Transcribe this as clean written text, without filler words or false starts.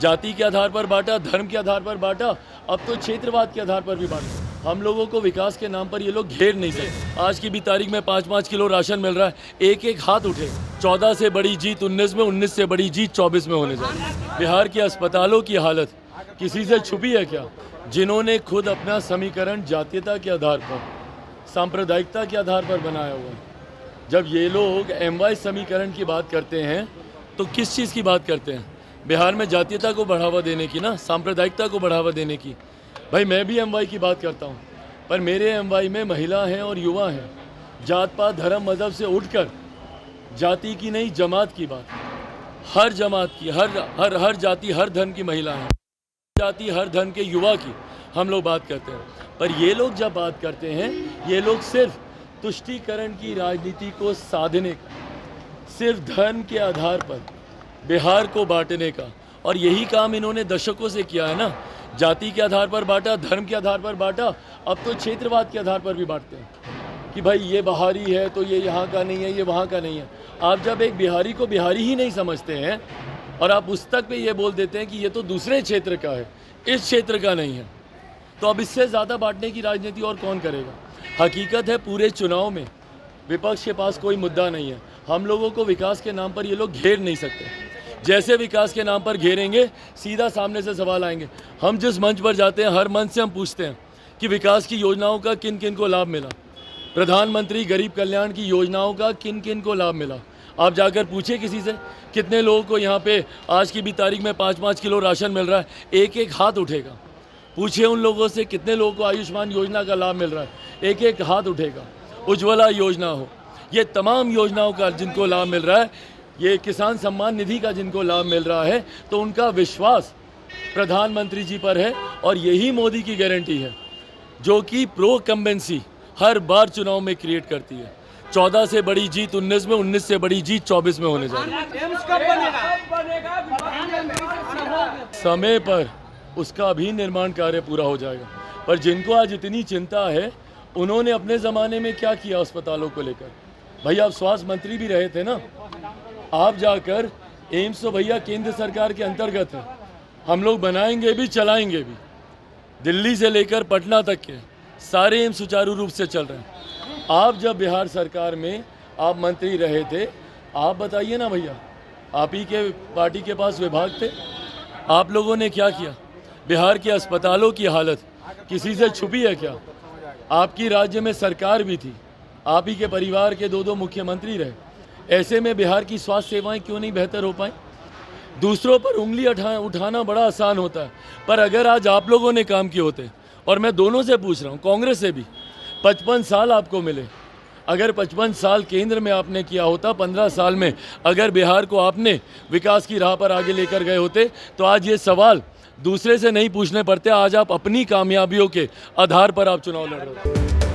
जाति के आधार पर बांटा, धर्म के आधार पर बांटा, अब तो क्षेत्रवाद के आधार पर भी बांटा। हम लोगों को विकास के नाम पर ये लोग घेर नहीं सकते। आज की भी तारीख में 5-5 किलो राशन मिल रहा है, एक एक हाथ उठे। 14 से बड़ी जीत 19 में, 19 से बड़ी जीत 24 में होने जा रही है। बिहार के अस्पतालों की हालत किसी से छुपी है क्या? जिन्होंने खुद अपना समीकरण जातीयता के आधार पर, सांप्रदायिकता के आधार पर बनाया हुआ है। जब ये लोग MY समीकरण की बात करते हैं तो किस चीज़ की बात करते हैं? बिहार में जातीयता को बढ़ावा देने की ना, सांप्रदायिकता को बढ़ावा देने की। भाई मैं भी MY की बात करता हूँ, पर मेरे MY में महिला हैं और युवा हैं। जात पात धर्म मज़हब से उठकर जाति की नहीं, जमात की बात, हर जमात की, हर जाति हर धर्म की महिला है, जाति हर धर्म के युवा की हम लोग बात करते हैं। पर ये लोग जब बात करते हैं, ये लोग सिर्फ तुष्टीकरण की राजनीति को साधने का, सिर्फ धर्म के आधार पर बिहार को बांटने का, और यही काम इन्होंने दशकों से किया है ना। जाति के आधार पर बांटा, धर्म के आधार पर बांटा, अब तो क्षेत्रवाद के आधार पर भी बांटते हैं कि भाई ये बिहारी है तो ये यहाँ का नहीं है, ये वहाँ का नहीं है। आप जब एक बिहारी को बिहारी ही नहीं समझते हैं और आप पुस्तक पे ये बोल देते हैं कि ये तो दूसरे क्षेत्र का है, इस क्षेत्र का नहीं है, तो अब इससे ज़्यादा बांटने की राजनीति और कौन करेगा? हकीकत है पूरे चुनाव में विपक्ष के पास कोई मुद्दा नहीं है। हम लोगों को विकास के नाम पर ये लोग घेर नहीं सकते। जैसे विकास के नाम पर घेरेंगे, सीधा सामने से सवाल आएंगे। हम जिस मंच पर जाते हैं, हर मंच से हम पूछते हैं कि विकास की योजनाओं का किन किन को लाभ मिला, प्रधानमंत्री गरीब कल्याण की योजनाओं का किन किन को लाभ मिला। आप जाकर पूछिए किसी से, कितने लोगों को यहाँ पे आज की भी तारीख में 5-5 किलो राशन मिल रहा है, एक एक हाथ उठेगा। पूछिए उन लोगों से कितने लोगों को आयुष्मान योजना का लाभ मिल रहा है, एक एक हाथ उठेगा। उज्ज्वला योजना हो, ये तमाम योजनाओं का जिनको लाभ मिल रहा है, ये किसान सम्मान निधि का जिनको लाभ मिल रहा है, तो उनका विश्वास प्रधानमंत्री जी पर है। और यही मोदी की गारंटी है जो कि प्रो कंबेंसी हर बार चुनाव में क्रिएट करती है। 14 से बड़ी जीत 19 में, 19 से बड़ी जीत 24 में होने जा रही है। समय पर उसका भी निर्माण कार्य पूरा हो जाएगा। पर जिनको आज इतनी चिंता है, उन्होंने अपने ज़माने में क्या किया अस्पतालों को लेकर? भाई आप स्वास्थ्य मंत्री भी रहे थे ना, आप जाकर एम्स तो भैया केंद्र सरकार के अंतर्गत है, हम लोग बनाएंगे भी चलाएंगे भी। दिल्ली से लेकर पटना तक के सारे एम्स सुचारू रूप से चल रहे हैं। आप जब बिहार सरकार में आप मंत्री रहे थे, आप बताइए ना भैया, आप ही के पार्टी के पास विभाग थे, आप लोगों ने क्या किया? बिहार के अस्पतालों की हालत किसी से छुपी है क्या? आपकी राज्य में सरकार भी थी, आप ही के परिवार के 2-2 मुख्यमंत्री रहे। ऐसे में बिहार की स्वास्थ्य सेवाएं क्यों नहीं बेहतर हो पाई? दूसरों पर उंगली उठाना बड़ा आसान होता है, पर अगर आज आप लोगों ने काम किए होते, और मैं दोनों से पूछ रहा हूँ, कांग्रेस से भी, 55 साल आपको मिले, अगर 55 साल केंद्र में आपने किया होता, 15 साल में अगर बिहार को आपने विकास की राह पर आगे लेकर गए होते, तो आज ये सवाल दूसरे से नहीं पूछने पड़ते। आज आप अपनी कामयाबियों के आधार पर आप चुनाव लड़ रहे हो।